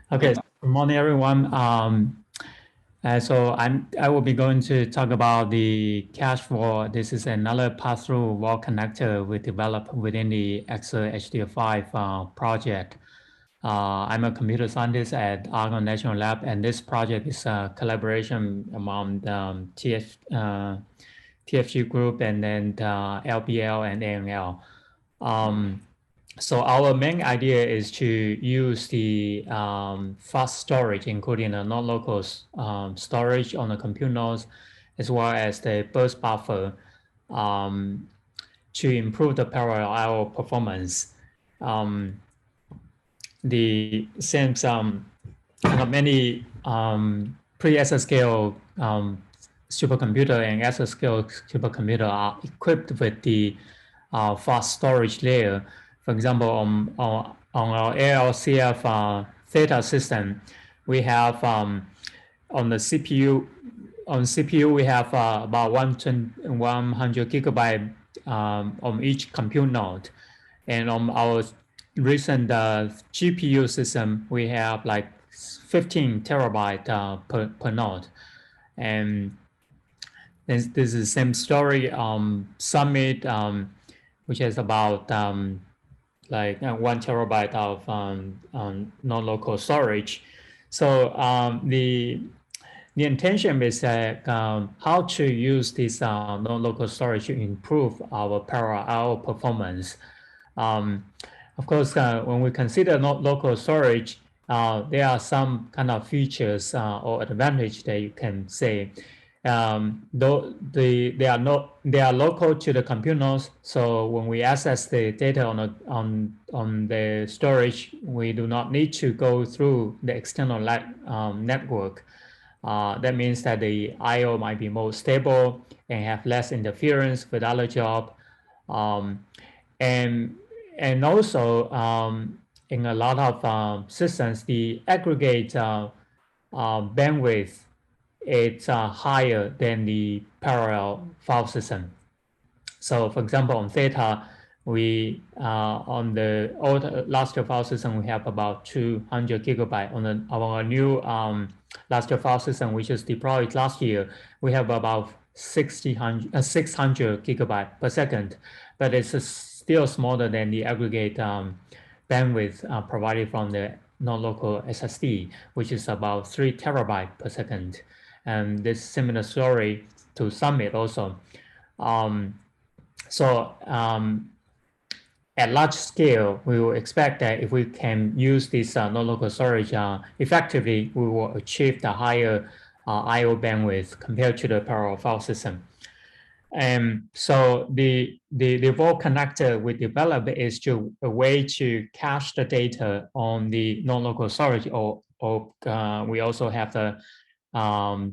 Okay, good morning, everyone. I will be going to talk about the cache for. This is another pass-through wall connector we developed within the Excel HDF5 project. I'm a computer scientist at Argonne National Lab, and this project is a collaboration among the TFG group and then LPL and ANL. So our main idea is to use the fast storage, including the non-local storage on the compute nodes, as well as the burst buffer, to improve the parallel I/O performance. The since many pre-exascale supercomputer and exascale supercomputer are equipped with the fast storage layer. For example, on our ALCF theta system, we have on the CPU. On CPU, we have about 100 gigabyte on each compute node, and on our recent GPU system, we have like 15 terabyte per node, and this is the same story. Summit, which has about like 1 terabyte of non-local storage. So the intention is how to use this non-local storage to improve our parallel I/O performance. Of course, when we consider local storage, there are some kind of features or advantage that you can say. Though they are local to the compute nodes, so when we access the data on the storage, we do not need to go through the external network. That means that the I/O might be more stable and have less interference with other job, and also in a lot of systems, the aggregate bandwidth is higher than the parallel file system. So, for example, on theta, we on the old raster file system, we have about 200 gigabyte. On our new raster file system, which is deployed last year, we have about 600 gigabyte per second, but it's still smaller than the aggregate bandwidth provided from the non-local SSD, which is about 3 terabyte per second. And this similar story to Summit also. At large scale, we will expect that if we can use this non-local storage effectively, we will achieve the higher I/O bandwidth compared to the parallel file system. So the wall connector we developed is a way to cache the data on the non-local storage, or we also have the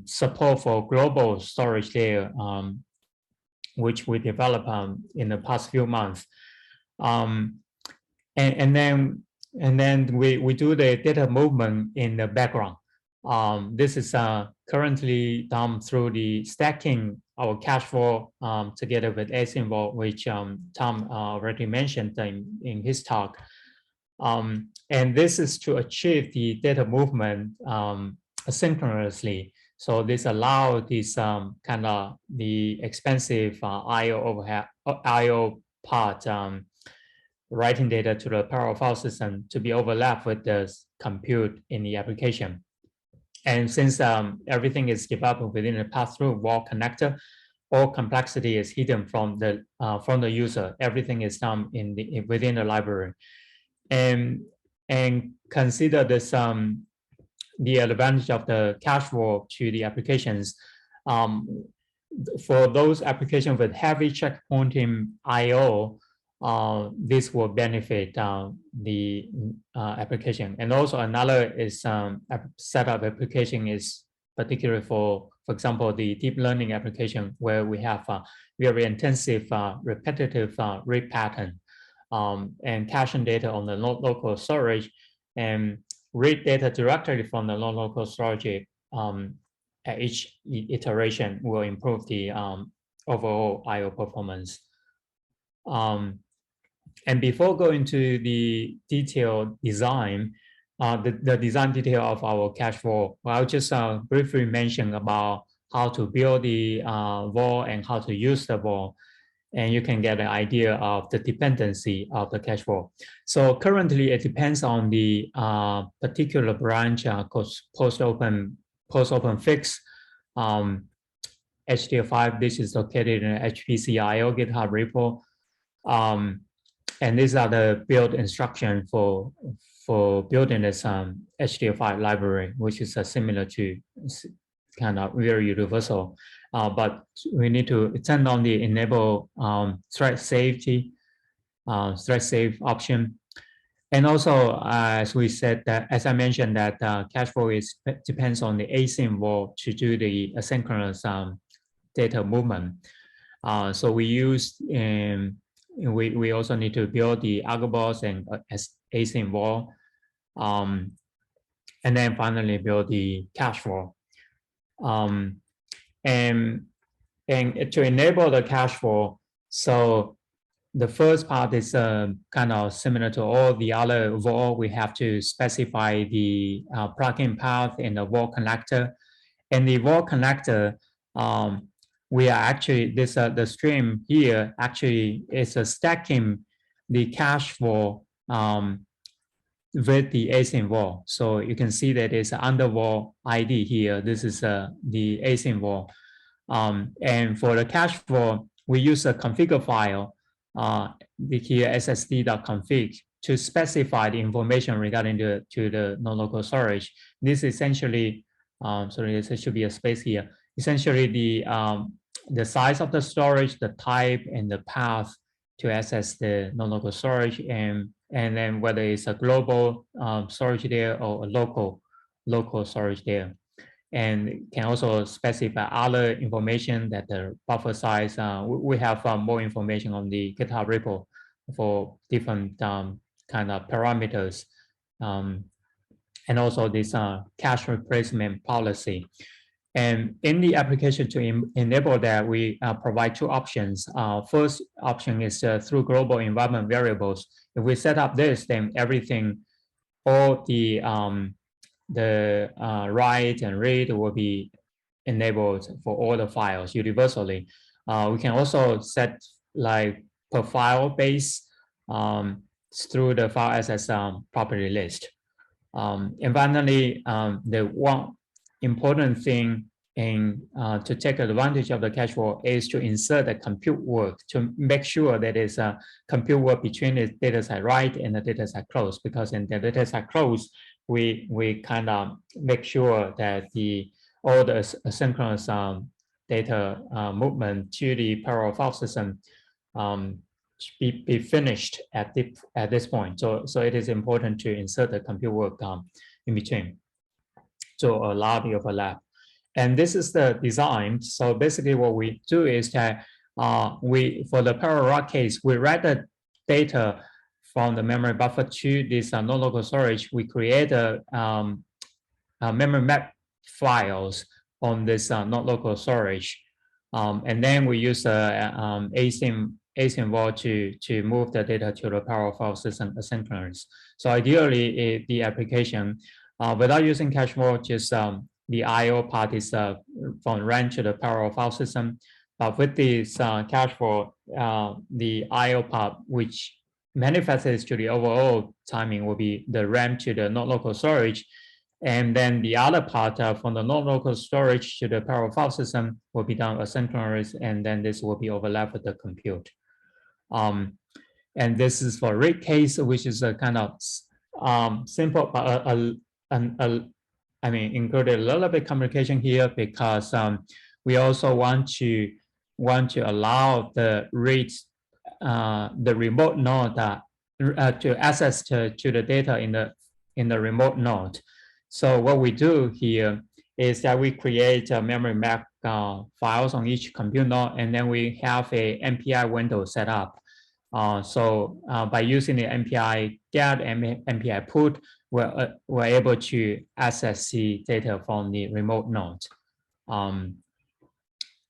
support for global storage layer, which we developed in the past few months. And then we do the data movement in the background. This is currently done through the stacking our cache flow together with Async, which Tom already mentioned in his talk. And this is to achieve the data movement asynchronously. So this allows this kind of the expensive I/O part, writing data to the parallel file system, to be overlapped with the compute in the application. And since everything is developed within a pass-through wall connector, all complexity is hidden from the user. Everything is done within the library, and consider this the advantage of the cache wall to the applications. For those applications with heavy checkpointing I/O, this will benefit the application. And also another is set of application is particularly for example, the deep learning application, where we have very intensive repetitive read pattern and caching data on the local storage, and read data directly from the non-local storage at each iteration will improve the overall I/O performance. And before going to the detailed design, the design detail of our cache vault. Well, I'll just briefly mention about how to build the vault and how to use the vault, and you can get an idea of the dependency of the cache vault. So currently, it depends on the particular branch post-open fix. HDL5, this is located in HPCIO GitHub repo. And these are the build instruction for building this HDL5 library, which is similar to kind of very universal. But we need to turn on the enable thread safety, thread safe option. And also, as we said, that as I mentioned, that cache vault depends on the async vault to do the asynchronous data movement. So we use we also need to build the Argonne and async vault, and then finally build the cache vault. And to enable the cache vault, so the first part is kind of similar to all the other vault. We have to specify the plugin path in the vault connector, and the vault connector. We are actually the stream here actually is stacking the cache vault with the async vault. So you can see that it's under vault ID here. This is the async vault. And for the cache vault, we use a configure file here ssd.config to specify the information regarding to the non-local storage. This essentially, sorry, there should be a space here. Essentially, the size of the storage, the type, and the path to access the non-local storage, and then whether it's a global storage there or a local storage there. And can also specify other information that the buffer size. We have more information on the GitHub repo for different kind of parameters. And also this cache replacement policy. And in the application to enable that, we provide two options. First option is through global environment variables. If we set up this, then everything, all the write and read will be enabled for all the files universally. We can also set like per file base through the file access property list. And finally, the one important thing to take advantage of the cache vault is to insert the compute work to make sure that it's a compute work between the data set write and the data set close, because in the data set close, we kind of make sure that all the asynchronous data movement to the parallel file system be finished at this point. So it is important to insert the compute work in between to allow the overlap. And this is the design. So basically what we do is that for the parallel write case, we write the data from the memory buffer to this non-local storage. We create a memory map files on this non-local storage. And then we use async vault to move the data to the parallel file system asynchronous. So ideally, the application, without using cache vault, just the I/O part is from RAM to the parallel file system. But with this cache vault, the I/O part, which manifests to the overall timing, will be the RAM to the non-local storage. And then the other part from the non-local storage to the parallel file system will be done asynchronous, and then this will be overlapped with the compute. And this is for read case, which is a kind of simple, but I mean, included a little bit complication here, because we also want to allow the reads, the remote node to access to the data in the remote node. So what we do here is that we create a memory map files on each compute node, and then we have a MPI window set up. So by using the MPI get and MPI put, we're able to access the data from the remote node.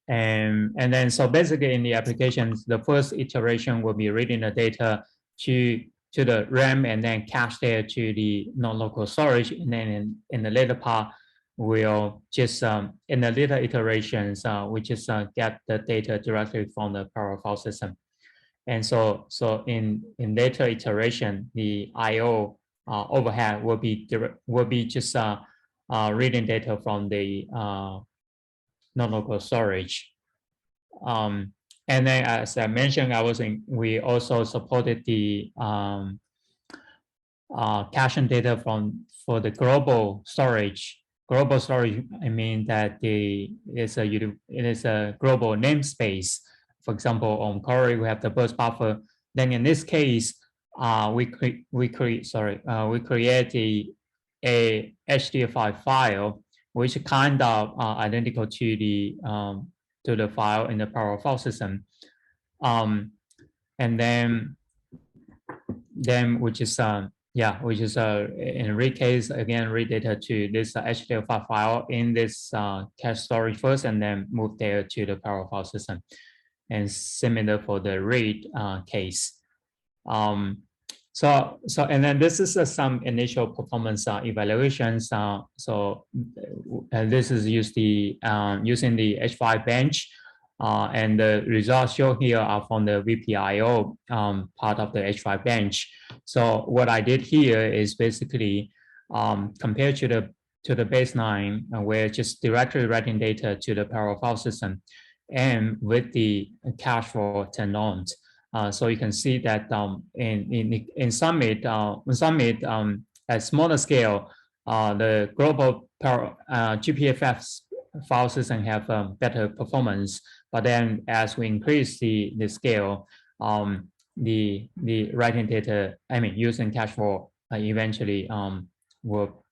And then so basically in the applications, the first iteration will be reading the data to to the RAM and then cache there to the non-local storage. And then in the later part, we'll just, in the later iterations, we just get the data directly from the parallel file system. And so in later iteration, the I/O overhead will be just reading data from the non-local storage. And then, as I mentioned, we also supported the caching data for the global storage. Global storage, I mean that it is a global namespace. For example, on Corey, we have the burst buffer. Then in this case, we create a HDF5 file, which is kind of identical to the file in the parallel file system, and then which is in read case again read data to this HDF5 file in this cache storage first, and then move there to the parallel file system, and similar for the read case. So and then this is some initial performance evaluations. This is using the H5 bench, and the results shown here are from the VPIO part of the H5 bench. So what I did here is basically compared to the baseline, we're just directly writing data to the parallel file system, and with the cache for turned on. So you can see that in Summit, at smaller scale, the global GPFS file system have better performance. But then as we increase the scale, the writing data, I mean using cache for eventually will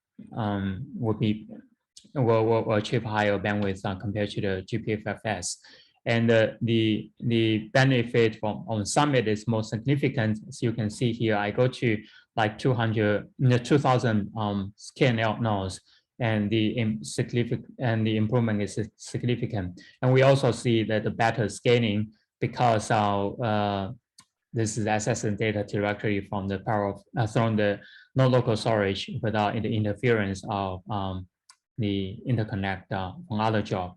achieve higher bandwidth compared to the GPFS. And the benefit on Summit is more significant. As you can see here, I go to like 2000 KNL nodes, and the improvement is significant. And we also see that the better scaling, because this is accessing data directly from the from the non-local storage without the interference of the interconnect on other job.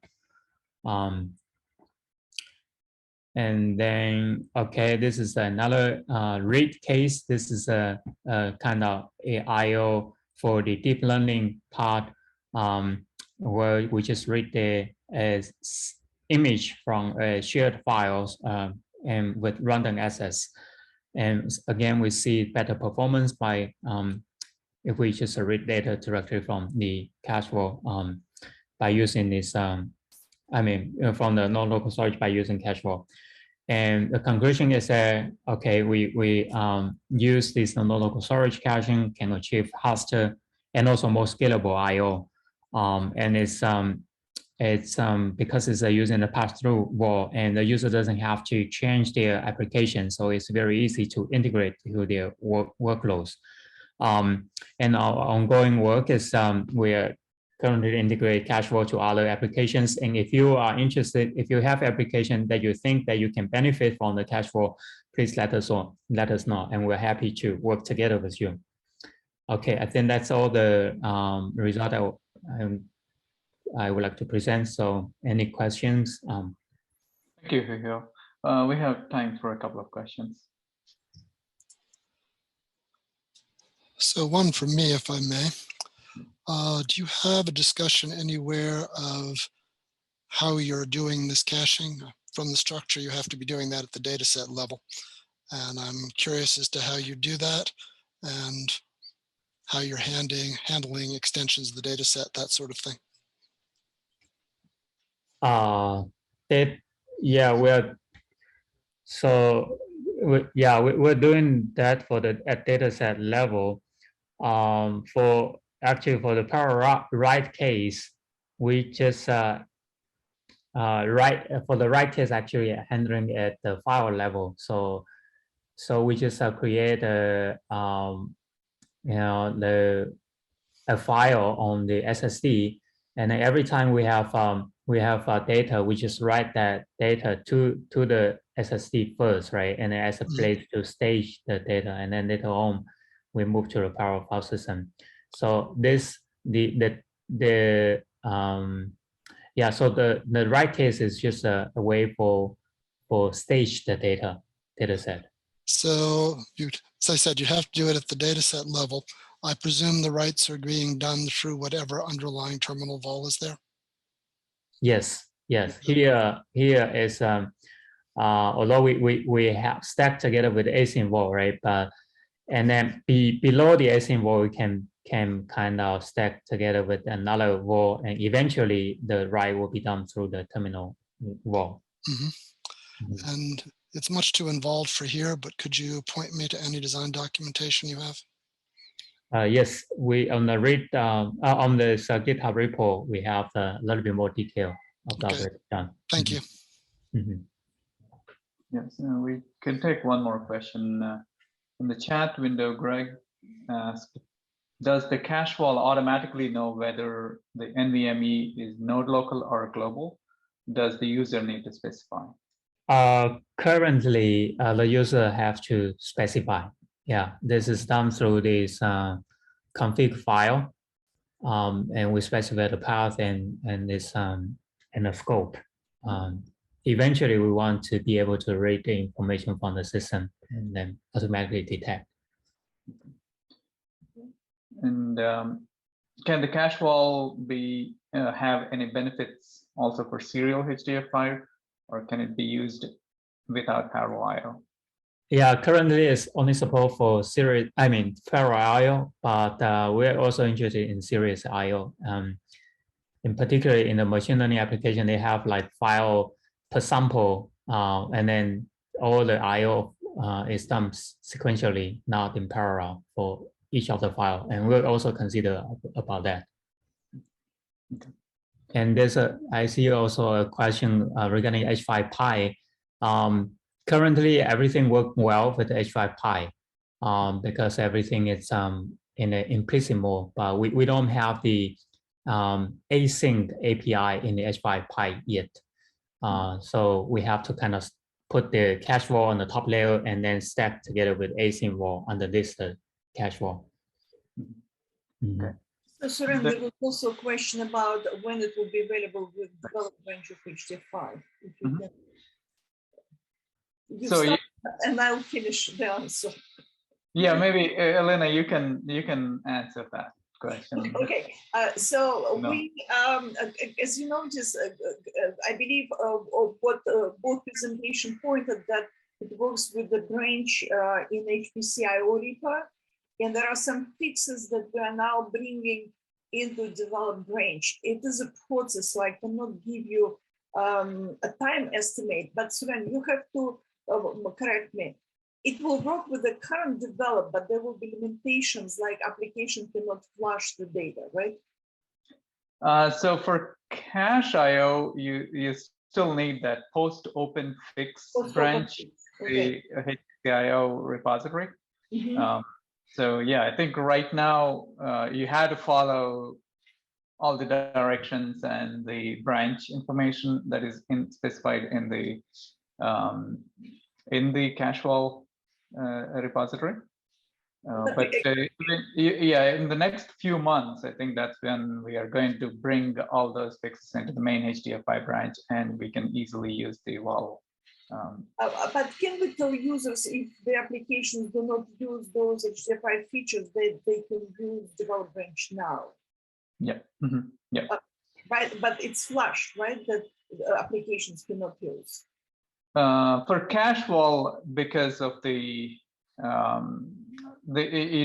And then, okay, this is another read case. This is a kind of a I/O for the deep learning part, where we just read the image from shared files and with random access. And again, we see better performance by if we just read data directly from the cache flow by using this. From the non-local storage by using cache flow. And the conclusion is that, okay, we use this non-local storage caching can achieve faster and also more scalable I/O. And it's because it's using a pass-through wall, and the user doesn't have to change their application, so it's very easy to integrate to their workloads. And our ongoing work is we're currently integrate cache flow to other applications. And if you are interested, if you have application that you think that you can benefit from the cache flow, please let us know, and we're happy to work together with you. Okay, I think that's all the result I would like to present. So any questions? Thank you, Huihuo. We have time for a couple of questions. So one from me, if I may. Do you have a discussion anywhere of how you're doing this caching? From the structure, you have to be doing that at the data set level. And I'm curious as to how you do that and how you're handling extensions of the data set, that sort of thing. We're doing that for the at data set level. For the parallel write case, we just for the write case actually handling at the file level. So we just create a a file on the SSD, and every time we have we have data, we just write that data to the SSD first, right? And then as a place to stage the data, and then later on we move to the parallel file system. So this yeah, so the write case is just a way for stage the data set. So as I said, you have to do it at the data set level. I presume the writes are being done through whatever underlying terminal vol is there. Yes, yes. Here is although we have stacked together with async vol, right? But and then below the async vol, we can kind of stack together with another vol, and eventually the write will be done through the terminal vol. And it's much too involved for here, but could you point me to any design documentation you have? Yes, we on the on the GitHub repo, we have a little bit more detail of that. Okay. Done. Thank you. Yes, we can take one more question. In the chat window, Greg asked, does the cache wall automatically know whether the NVMe is node local or global? Does the user need to specify? Currently, the user have to specify. Yeah, this is done through this config file, and we specify the path and this and the scope. Eventually, we want to be able to read the information from the system and then automatically detect. And can the cache wall be have any benefits also for serial HDF5, or can it be used without parallel I/O? Yeah, currently it's only support for serial, parallel I/O, but we're also interested in serious I/O. In particular, in the machine learning application, they have like file per sample, and then all the I/O is done sequentially, not in parallel for each of the file, and we'll also consider about that. Okay. And I see also a question regarding H5 Pi. Currently, everything works well with the H5 Pi because everything is in an implicit mode, but we don't have the async API in the H5 Pi yet. So we have to kind of put the cache wall on the top layer and then stack together with async wall under this cache wall. Okay. So Suren, there was also a question about when it will be available with developed range of HDF5. If you can. You start, and I'll finish the answer. Yeah, maybe Elena, you can answer that question. Okay, so we, as you notice, I believe what both presentation pointed that it works with the branch in HPC IO repo, and there are some fixes that we are now bringing into developed branch. It is a process, so I cannot give you a time estimate, but Suren, you have to correct me. It will work with the current develop, but there will be limitations like application cannot flush the data, right? So for cache IO, you still need that post open fix branch, the HCIO repository. So yeah, I think right now you had to follow all the directions and the branch information that is specified in the cache wall repository. But yeah, in the next few months, I think that's when we are going to bring all those fixes into the main HDF5 branch, and we can easily use the wall. But can we tell users if the applications do not use those HDF5 features, they can use develop branch now? Yeah. Yeah. Right, but it's flushed, right? That applications cannot use. For cache wall, because of it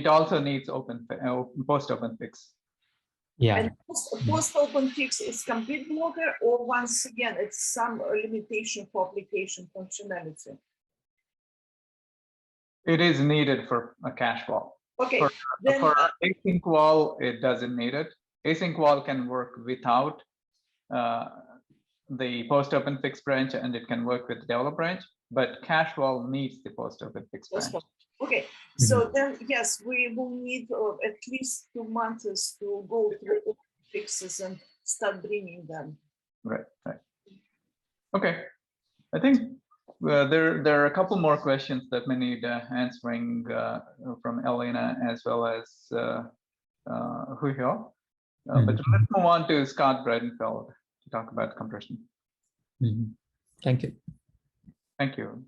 also needs post open fix. Yeah. And post open fix is complete blocker, or once again it's some limitation for application functionality. It is needed for a cache wall. Okay. For async wall, it doesn't need it. Async wall can work without the post open fix branch, and it can work with develop branch, but cache wall needs the post open fix branch. Okay, so then yes, we will need at least 2 months to go through all fixes and start bringing them. Right. Okay. I think there are a couple more questions that may need answering from Elena as well as Huihuo. But let's move on to Scott Bredenfeld to talk about compression. Thank you. Thank you.